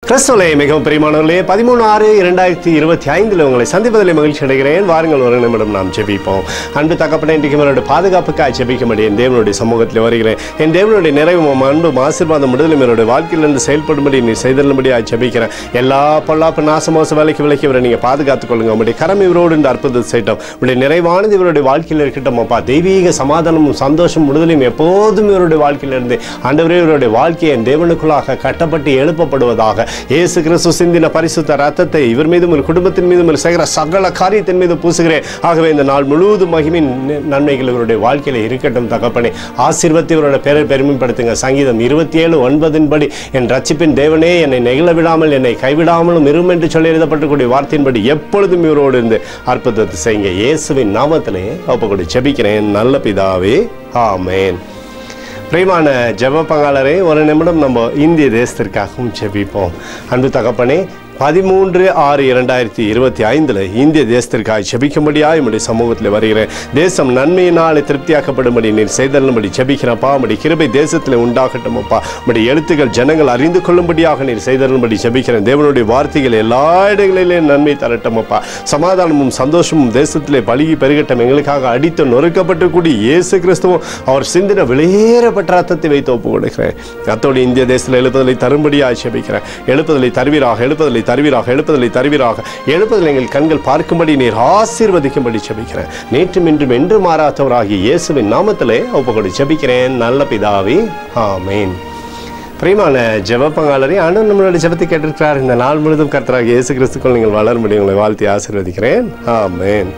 கிறிஸ்துவிலே மிகவும் பிரியமானவர்களே 13/6/2025 உங்களை சந்திப்பதில் மகிழ்ச்சி அடைகிறேன். வாருங்கள் ஒரு நிமிடம் நாம் ஜெபிப்போம். அன்பு தகப்பனே, இன்றைக்கு என்னுடைய பாதுகாப்புக்காக ஜெபிக்கும்படி என் தேவனுடைய சமூகத்தில் வருகிறேன். என் தேவனுடைய நிறைவும் அன்பும் ஆசீர்வாதம் விடுதலும் என்னுடைய வாழ்க்கையிலிருந்து செயல்படும்படி நீ செய்தலும்படியாக ஜெபிக்கிறேன். எல்லா பொல்லாப்பு நாசமோச வேலைக்கு விலைக்கு இவரை நீங்கள் பாதுகாத்துக் கொள்ளுங்க. உங்களுடைய கரம் இவரோடு இந்த அற்புதத்தை செய்யட்டும். உங்களுடைய நிறைவானது இவருடைய வாழ்க்கையில் இருக்கட்டும். அப்பா, தெய்வீக சமாதானமும் சந்தோஷம் விடுதலையும் எப்போதும் இவருடைய வாழ்க்கையிலிருந்து ஆண்டவரே இவருடைய வாழ்க்கையை என் தேவனுக்குள்ளாக கட்டப்பட்டு எழுப்பப்படுவதாக. இயேசு கிறிஸ்து சிந்தின பரிசுத்த ரத்தத்தை இவர் மீதும் ஒரு குடும்பத்தின் மீதும் ஒரு செய்கிற சகல காரியத்தின் மீது பூசுகிறேன். ஆகவே இந்த நாள் முழுவதும் மகிமின் நன்மைகள் இவருடைய வாழ்க்கையில் இருக்கட்டும். தகப்பனே, ஆசீர்வதித்து இவருடைய பேரை பெருமைப்படுத்துங்க. சங்கீதம் 27:9 என் ரட்சிப்பின் தேவனே, என்னை நெகிழ விடாமல் என்னை கைவிடாமலும் இரும் என்று சொல்லி எழுதப்பட்டக்கூடிய வார்த்தையின்படி எப்பொழுதும் இவரோடு இருந்து அற்புதத்தை செய்யுங்க. இயேசுவின் நாமத்திலே ஒப்புக்கொண்டு ஜெபிக்கிறேன் நல்ல பிதாவே, ஆமென். பிரியமான ஜெப பங்காளரே, ஒரு நிமிடம் நம்ம இந்திய தேசத்திற்காகவும் ஜெபிப்போம். அன்பு தகப்பனே, 13/6/2025 இந்திய தேசத்திற்காக ஜெபிக்கும்படியாக என்னுடைய சமூகத்தில் வருகிறேன். தேசம் நன்மையினால் திருப்தியாக்கப்படும்படி நீர் செய்தல்படி ஜெபிக்கிறப்பா. நம்முடைய கிருபை தேசத்தில் உண்டாகட்டும் அப்பா. நம்முடைய எழுத்துக்கள் ஜனங்கள் அறிந்து கொள்ளும்படியாக நீர் செய்தல்படி ஜெபிக்கிறேன். தேவனுடைய வார்த்தைகள் எல்லா இடங்களிலே நன்மை தரட்டும் அப்பா. சமாதானமும் சந்தோஷமும் தேசத்திலே பழுகி பெருகட்டும். எங்களுக்காக அடித்து நொறுக்கப்பட்டு கூடி இயேசு கிறிஸ்துவும் அவர் சிந்தின வெளியேறப்பட்ட ரத்தத்தை வைத்து ஒப்பு கொடுக்கிறேன். அத்தோடு இந்திய தேசத்தில் எழுப்புதலை தரும்படியாக ஜெபிக்கிறேன். எழுப்புதலை தருவீராக, எழுப்புதலை தருவீராக, எழுப்புதலை தருவீராக. எழுப்புதலை எங்கள் கண்கள் பார்க்கும்படி நீர் ஆசீர்வதிக்கும்படி ஜெபிக்கிறேன். நேற்றும் இன்றும் என்று மாறாதவராகிய இயேசுவின் நாமத்திலே ஒப்புக்கொண்டு ஜெபிக்கிறேன் நல்ல பிதாவே, ஆமென். பிரியமான ஜெப பங்காளரே, ஆண்டவர் நம்மளுடைய ஜெபத்தை கேட்டிருக்கிறார். இந்த நாள் முழுவதும் கர்த்தராகிய இயேசு கிறிஸ்துக்குள் நீங்கள் வளரும்படி உங்களை வாழ்த்தி ஆசீர்வதிக்கிறேன். ஆமென்.